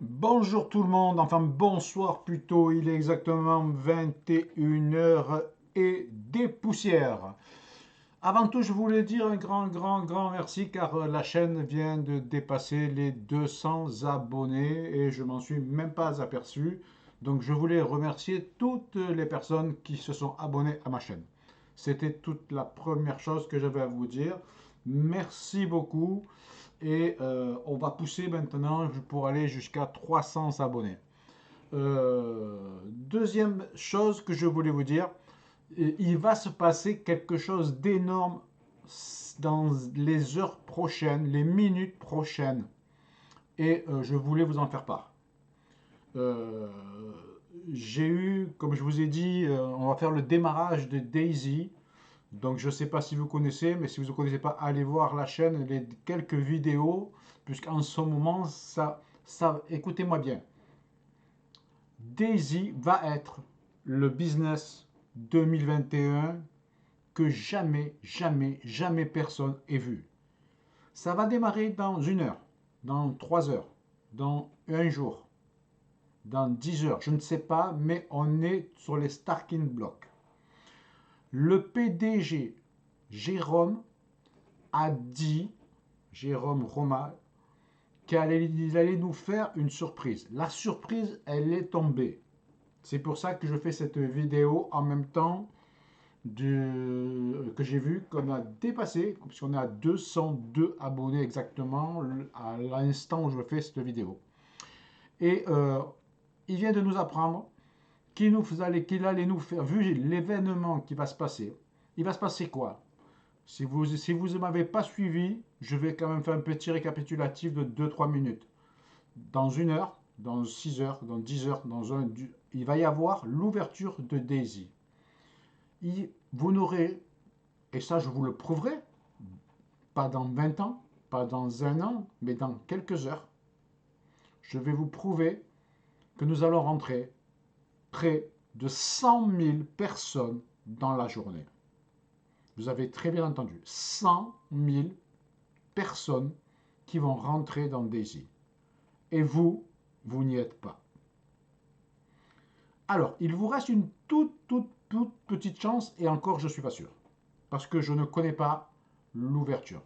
Bonjour tout le monde, enfin bonsoir plutôt, il est exactement 21 heures et des poussières. Avant tout, je voulais dire un grand merci car la chaîne vient de dépasser les 200 abonnés et je m'en suis même pas aperçu. Donc je voulais remercier toutes les personnes qui se sont abonnées à ma chaîne. C'était toute la première chose que j'avais à vous dire. Merci beaucoup. Et on va pousser maintenant pour aller jusqu'à 300 abonnés. Deuxième chose que je voulais vous dire, il va se passer quelque chose d'énorme dans les heures prochaines, les minutes prochaines. Et je voulais vous en faire part. Euh, j'ai eu, comme je vous ai dit, on va faire le démarrage de Daisy. Donc je ne sais pas si vous connaissez, mais si vous ne connaissez pas, allez voir la chaîne, les quelques vidéos, puisqu'en ce moment, écoutez-moi bien, Daisy va être le business 2021 que jamais personne ait vu. Ça va démarrer dans 1 heure, dans 3 heures, dans un jour, dans 10 heures, je ne sais pas, mais on est sur les starting blocks. Le PDG Jérôme a dit, Jérôme Roma, qu'il allait nous faire une surprise. La surprise, elle est tombée. C'est pour ça que je fais cette vidéo en même temps que j'ai vu qu'on a dépassé, puisqu'on est à 202 abonnés exactement à l'instant où je fais cette vidéo. Et il vient de nous apprendre qu'il allait nous faire, vu l'événement qui va se passer, il va se passer quoi? Si vous ne m'avez pas suivi, je vais quand même faire un petit récapitulatif de 2-3 minutes. Dans 1 heure, dans 6 heures, dans 10 heures, il va y avoir l'ouverture de Daisy. Vous n'aurez, et ça je vous le prouverai, pas dans 20 ans, pas dans 1 an, mais dans quelques heures, je vais vous prouver que nous allons rentrer près de 100 000 personnes dans la journée. Vous avez très bien entendu, 100 000 personnes qui vont rentrer dans Daisy. Et vous n'y êtes pas. Alors, il vous reste une toute petite chance, et encore, je ne suis pas sûr, parce que je ne connais pas l'ouverture.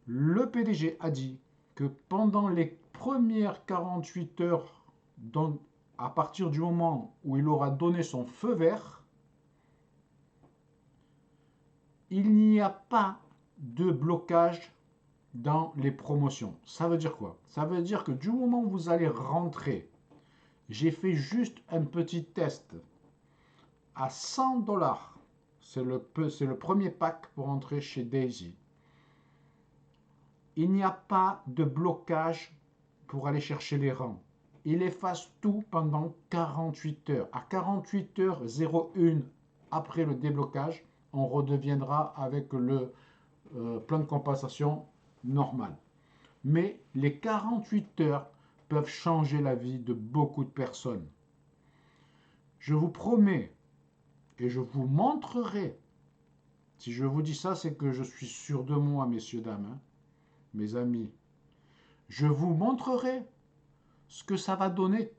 Le PDG a dit que pendant les premières 48 heures, à partir du moment où il aura donné son feu vert, il n'y a pas de blocage dans les promotions. Ça veut dire quoi? Ça veut dire que du moment où vous allez rentrer, j'ai fait juste un petit test à 100 $. C'est le premier pack pour entrer chez Daisy. Il n'y a pas de blocage pour aller chercher les rangs. Il efface tout pendant 48 heures. À 48 heures 01 après le déblocage, on redeviendra avec le plan de compensation normal. Mais les 48 heures peuvent changer la vie de beaucoup de personnes. Je vous promets et je vous montrerai. Si je vous dis ça, c'est que je suis sûr de moi, messieurs, dames, hein, mes amis. Je vous montrerai ce que ça va donner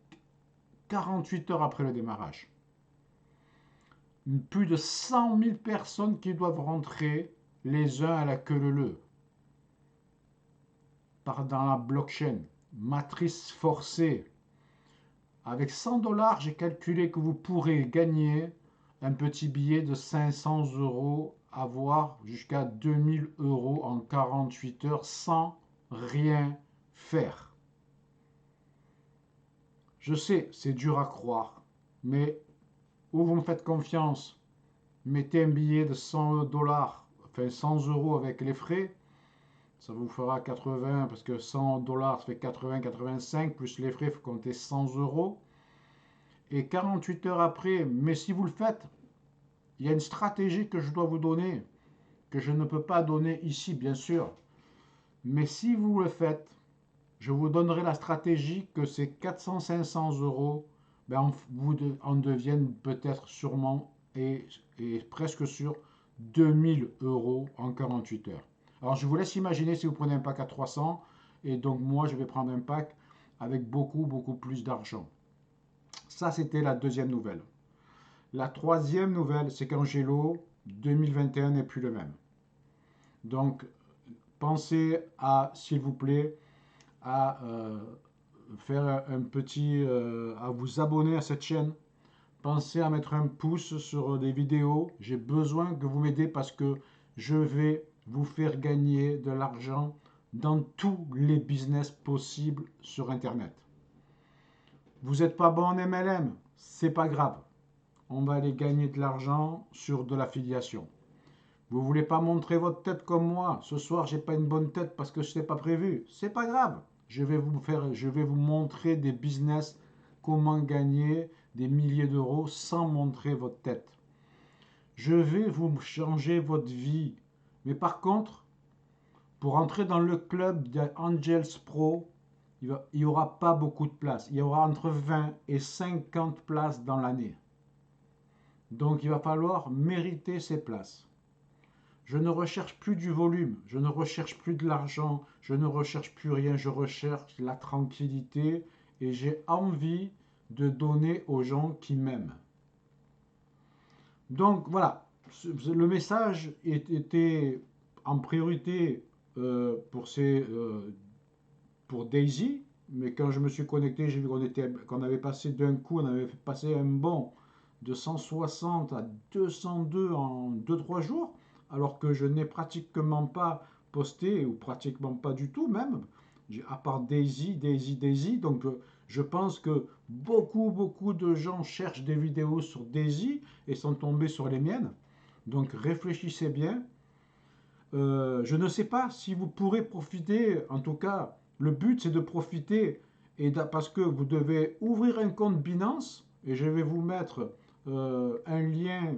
48 heures après le démarrage. Plus de 100 000 personnes qui doivent rentrer les uns à la queue leu dans la blockchain, matrice forcée. Avec 100 $, j'ai calculé que vous pourrez gagner un petit billet de 500 €, avoir jusqu'à 2000 € en 48 heures sans rien faire. Je sais, c'est dur à croire, mais ou vous me faites confiance, mettez un billet de 100 $, enfin 100 € avec les frais, ça vous fera 80, parce que 100 $ ça fait 80-85, plus les frais, il faut compter 100 €. Et 48 heures après, mais si vous le faites, il y a une stratégie que je dois vous donner, que je ne peux pas donner ici, bien sûr. Mais si vous le faites, je vous donnerai la stratégie que ces 400-500 €, ben, en deviennent peut-être sûrement et presque sûr 2000 € en 48 heures. Alors je vous laisse imaginer si vous prenez un pack à 300, et donc moi je vais prendre un pack avec beaucoup plus d'argent. Ça, c'était la deuxième nouvelle. La troisième nouvelle, c'est qu'Angelo 2021 n'est plus le même. Donc, pensez à, s'il vous plaît, à faire un petit, à vous abonner à cette chaîne. Pensez à mettre un pouce sur des vidéos. J'ai besoin que vous m'aidiez parce que je vais vous faire gagner de l'argent dans tous les business possibles sur Internet. Vous n'êtes pas bon en MLM, c'est pas grave. On va aller gagner de l'argent sur de l'affiliation. Vous voulez pas montrer votre tête comme moi. Ce soir, j'ai pas une bonne tête parce que ce n'est pas prévu. C'est pas grave. Je vais vous montrer des business, comment gagner des milliers d'euros sans montrer votre tête. Je vais vous changer votre vie. Mais par contre, pour entrer dans le club d'Angels Pro, il n'y aura pas beaucoup de places. Il y aura entre 20 et 50 places dans l'année. Donc il va falloir mériter ces places. Je ne recherche plus du volume, je ne recherche plus de l'argent, je ne recherche plus rien, je recherche la tranquillité et j'ai envie de donner aux gens qui m'aiment. Donc voilà, le message était en priorité pour Daisy, mais quand je me suis connecté, j'ai vu qu'on avait passé d'un coup, on avait passé un bond de 160 à 202 en 2-3 jours, alors que je n'ai pratiquement pas posté, ou pratiquement pas du tout même, à part Daisy. Donc je pense que beaucoup de gens cherchent des vidéos sur Daisy et sont tombés sur les miennes. Donc réfléchissez bien. Je ne sais pas si vous pourrez profiter, en tout cas, le but c'est de profiter, parce que vous devez ouvrir un compte Binance, et je vais vous mettre un lien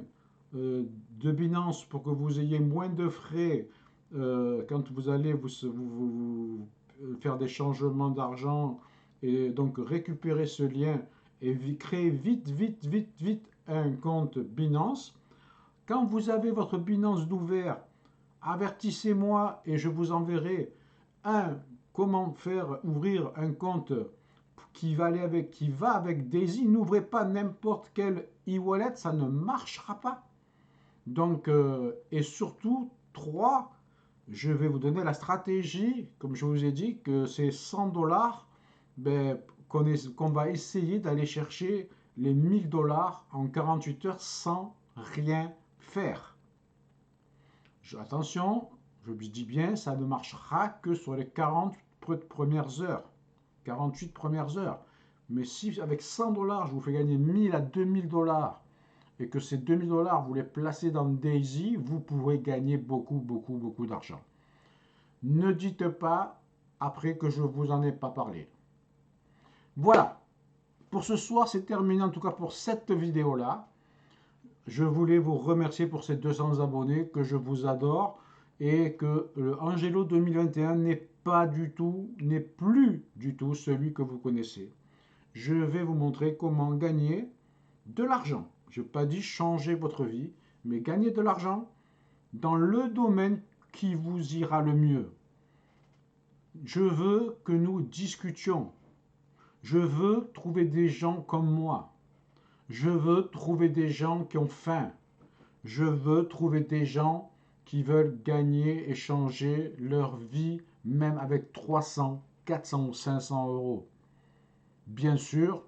de Binance pour que vous ayez moins de frais quand vous allez faire des changements d'argent, et donc récupérer ce lien et créer vite un compte Binance. Quand vous avez votre Binance d'ouvert, avertissez-moi et je vous enverrai comment faire ouvrir un compte qui va avec Daisy. N'ouvrez pas n'importe quel e-wallet, ça ne marchera pas. Donc, et surtout, 3, je vais vous donner la stratégie, comme je vous ai dit, que c'est 100 dollars, qu'on va essayer d'aller chercher les 1000 dollars en 48 heures sans rien faire. Attention, je dis bien, ça ne marchera que sur les 40 premières heures, 48 premières heures. Mais si avec 100 dollars, je vous fais gagner 1000 à 2000 dollars, et que ces 2000 dollars, vous les placez dans Daisy, vous pourrez gagner beaucoup d'argent. Ne dites pas après que je ne vous en ai pas parlé. Voilà, pour ce soir, c'est terminé, en tout cas pour cette vidéo-là. Je voulais vous remercier pour ces 200 abonnés, que je vous adore, et que le Angelo 2021 n'est plus du tout celui que vous connaissez. Je vais vous montrer comment gagner de l'argent. Je n'ai pas dit changer votre vie, mais gagner de l'argent dans le domaine qui vous ira le mieux. Je veux que nous discutions. Je veux trouver des gens comme moi. Je veux trouver des gens qui ont faim. Je veux trouver des gens qui veulent gagner et changer leur vie, même avec 300, 400 ou 500 euros. Bien sûr,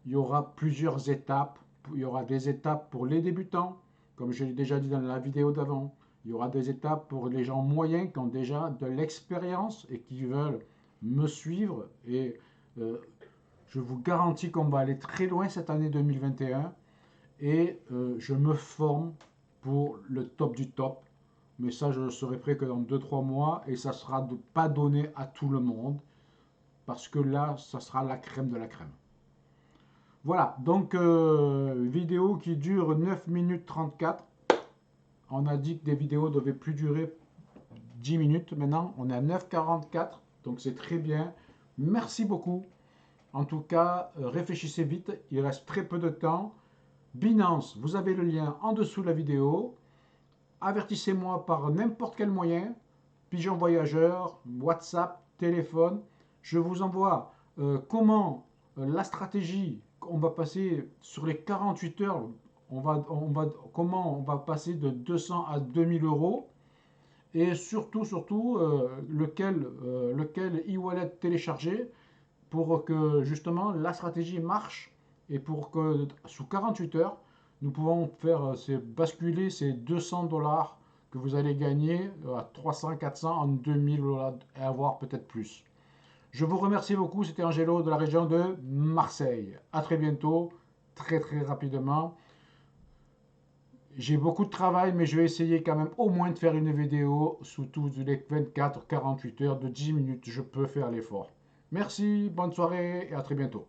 il y aura plusieurs étapes. Il y aura des étapes pour les débutants, comme je l'ai déjà dit dans la vidéo d'avant. Il y aura des étapes pour les gens moyens qui ont déjà de l'expérience et qui veulent me suivre. Et je vous garantis qu'on va aller très loin cette année 2021. Et je me forme pour le top du top. Mais ça, je ne serai prêt que dans 2-3 mois. Et ça sera pas donné à tout le monde. Parce que là, ça sera la crème de la crème. Voilà, donc vidéo qui dure 9 minutes 34. On a dit que des vidéos ne devaient plus durer 10 minutes. Maintenant, on est à 9,44. Donc c'est très bien. Merci beaucoup. En tout cas, réfléchissez vite. Il reste très peu de temps. Binance, vous avez le lien en dessous de la vidéo. Avertissez-moi par n'importe quel moyen. Pigeon voyageur, WhatsApp, téléphone. Je vous envoie comment la stratégie, on va passer sur les 48 heures, comment on va passer de 200 à 2000 euros, et surtout, lequel e-wallet télécharger pour que justement la stratégie marche et pour que sous 48 heures, nous pouvons faire basculer ces 200 $ que vous allez gagner à 300, 400 en 2000 et avoir peut-être plus. Je vous remercie beaucoup, c'était Angelo de la région de Marseille. À très bientôt, très très rapidement. J'ai beaucoup de travail, mais je vais essayer quand même au moins de faire une vidéo sous toutes les 24-48 heures de 10 minutes. Je peux faire l'effort. Merci, bonne soirée et à très bientôt.